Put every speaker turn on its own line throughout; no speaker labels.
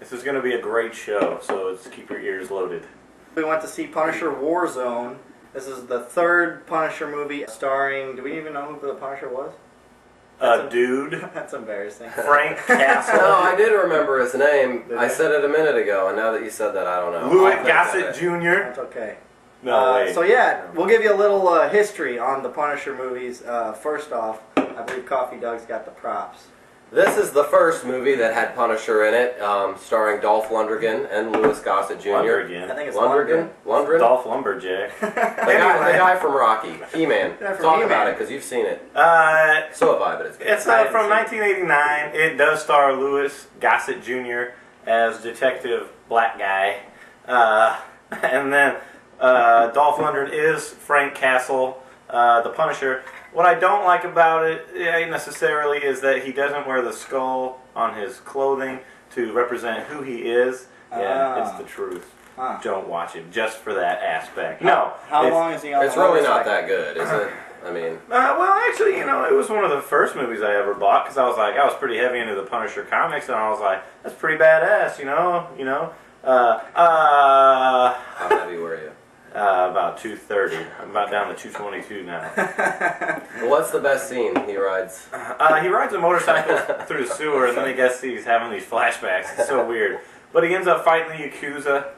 This is going to be a great show, so let's keep your ears loaded.
We went to see Punisher Warzone. This is the third Punisher movie starring... Do we even know who the Punisher was?
Dude.
That's embarrassing.
Frank Castle.
No, I did remember his name. I said it a minute ago, and now that you said that, I don't know.
Louis Gossett Jr.
That's okay.
No, wait.
So yeah, we'll give you a little history on the Punisher movies. First off, I believe Coffee Doug's got the props.
This is the first movie that had Punisher in it, starring Dolph Lundgren and Louis Gossett Jr.
Lundgren.
I think it's
Lundgren. Lundgren?
Dolph Lumberjack.
The guy from Rocky. He-Man. Talk about it, because you've seen it. So have I, but it's good.
It's from 1989. It does star Louis Gossett Jr. as Detective Black Guy. And then Dolph Lundgren is Frank Castle, the Punisher. What I don't like about it necessarily is that he doesn't wear the skull on his clothing to represent who he is. Yeah, it's the truth. Don't watch it just for that aspect. No.
How long is he on?
It's really not that good, is it? I mean...
well, actually, you know, it was one of the first movies I ever bought, because I was pretty heavy into the Punisher comics, and I was like, that's pretty badass, you know?
How heavy were you?
About 230. I'm about down to 222 now.
What's the best scene he rides?
He rides a motorcycle through the sewer, and then I guess he's having these flashbacks. It's so weird. But he ends up fighting the Yakuza.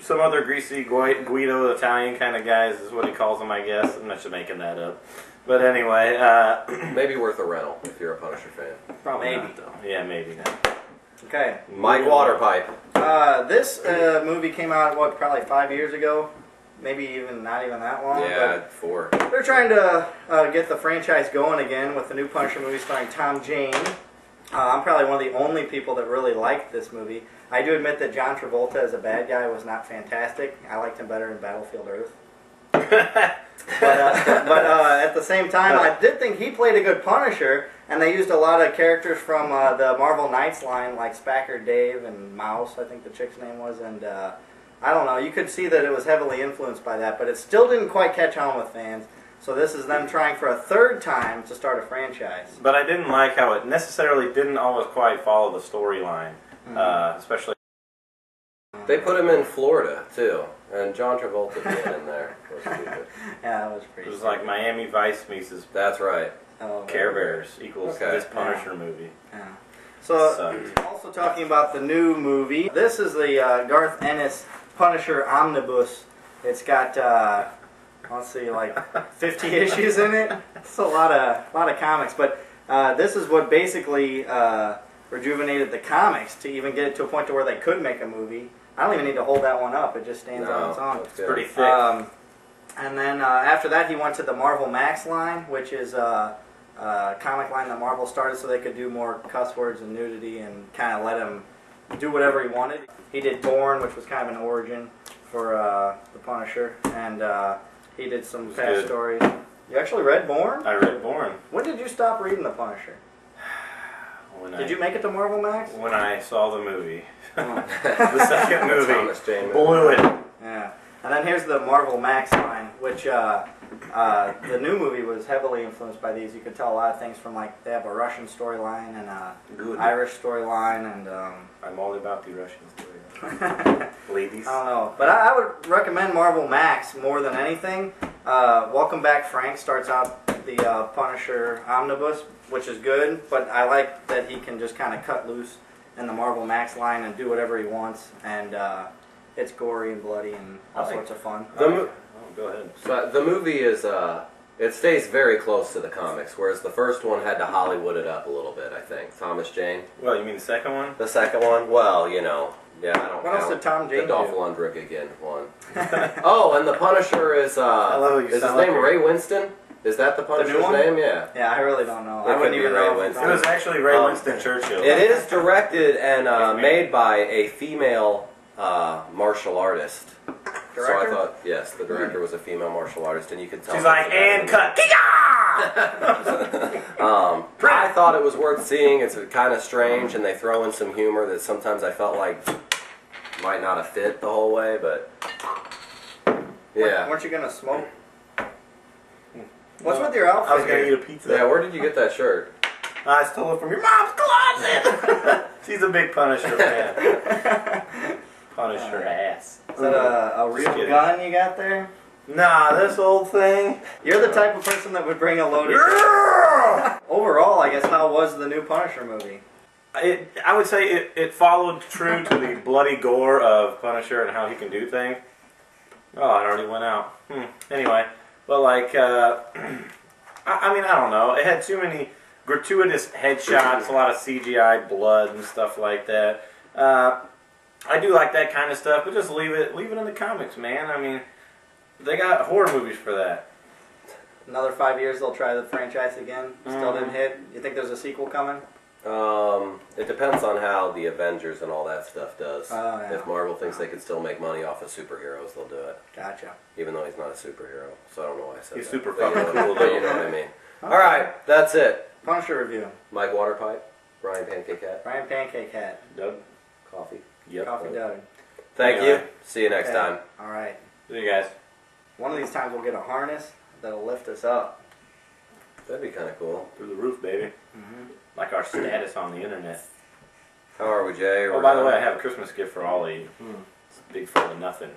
Some other greasy Guido Italian kind of guys is what he calls them, I guess. I'm not just making that up. But anyway.
Maybe worth a rental if you're a Punisher fan.
Probably
maybe.
not, though. Yeah, maybe not.
Okay.
Mike Waterpipe.
This movie came out, what, probably 5 years ago? Maybe even not even that long.
Yeah,
but
4.
They're trying to get the franchise going again with the new Punisher movie starring Tom Jane. I'm probably one of the only people that really liked this movie. I do admit that John Travolta as a bad guy was not fantastic. I liked him better in Battlefield Earth. but at the same time, I did think he played a good Punisher, and they used a lot of characters from the Marvel Knights line, like Spacker Dave and Mouse, I think the chick's name was, and I don't know, you could see that it was heavily influenced by that, but it still didn't quite catch on with fans. So this is them trying for a third time to start a franchise.
But I didn't like how it necessarily didn't always quite follow the storyline, especially.
They put him in Florida, too, and John Travolta being in there was stupid.
Yeah, that was pretty
It was
stupid.
like Miami Vice meets his
That's right.
Care Bears equals this Punisher movie.
Yeah. So, also talking about the new movie, this is the Garth Ennis Punisher Omnibus. It's got, let's see, like 50 issues in it. It's a lot of comics, but this is what basically rejuvenated the comics to even get it to a point to where they could make a movie. I don't even need to hold that one up; it just stands on its own.
It's pretty thick.
And then after that, he went to the Marvel Max line, which is a comic line that Marvel started so they could do more cuss words and nudity and kind of let him do whatever he wanted. He did Born, which was kind of an origin for the Punisher, and he did some past stories. You actually read Born?
I read Born.
When did you stop reading the Punisher? Did you make it to Marvel Max?
When I saw the movie. The second movie. Blew it.
Yeah. And then here's the Marvel Max line, which the new movie was heavily influenced by these. You could tell a lot of things from, like, they have a Russian storyline and an Irish storyline. And
I'm all about the Russian storyline. Ladies.
I don't know. But I would recommend Marvel Max more than anything. Welcome Back Frank starts out the Punisher Omnibus, which is good, but I like that he can just kind of cut loose in the Marvel Max line and do whatever he wants, and it's gory and bloody and all sorts of fun.
Go ahead.
So the movie is, it stays very close to the comics, whereas the first one had to Hollywood it up a little bit, I think. Thomas Jane.
Well, you mean the second one?
The second one? Well, you know, yeah, I don't
What else did Tom Jane
the Dolph
do?
Lundgren one. Oh, and the Punisher is, is his name Ray Winston? Is that the Punisher's name? Yeah.
Yeah, I really don't know.
I wouldn't even know.
It was actually Ray Winston Churchill.
It is directed and made by a female martial artist.
Director?
So I thought, yes, the director was a female martial artist, and you could tell.
She's like, and cut.
I thought it was worth seeing. It's kind of strange, and they throw in some humor that sometimes I felt like might not have fit the whole way, but yeah.
Weren't you gonna smoke? What's with your outfit?
I was gonna eat a pizza.
Yeah, where did you get that shirt?
I stole it from your mom's closet. She's a big Punisher fan. Punisher ass.
Is that a real
kidding.
gun you got there?
Nah, this old thing.
You're the type of person that would bring a loaded gun. Overall, I guess, how was the new Punisher movie?
I would say it followed true to the bloody gore of Punisher and how he can do things. Oh, it already went out. Anyway, but like, I mean, I don't know. It had too many gratuitous headshots, a lot of CGI blood and stuff like that. I do like that kind of stuff, but just leave it in the comics, man. I mean, they got horror movies for that.
Another 5 years, they'll try the franchise again. Still didn't hit. You think there's a sequel coming?
It depends on how the Avengers and all that stuff does.
Oh, yeah.
If Marvel thinks they can still make money off of superheroes, they'll do it.
Gotcha.
Even though he's not a superhero, so I don't know why I said
He's
that.
super
But
fucking cool,
but
though.
you know what I mean.
Okay.
All right, that's it.
Punisher review.
Mike Waterpipe, Ryan Pancake Hat,
Ryan Pancake Hat.
Doug?
coffee.
Yep.
Coffee Doug.
Thank
Anyway.
you. See you next
Okay.
time.
All right.
See you guys.
One of these times we'll get a harness that'll lift us up.
That'd be kind of cool.
Through the roof, baby. Like our status on the internet.
How are we, Jay?
Oh, by the way, I have a Christmas gift for all of you. It's big full of nothing.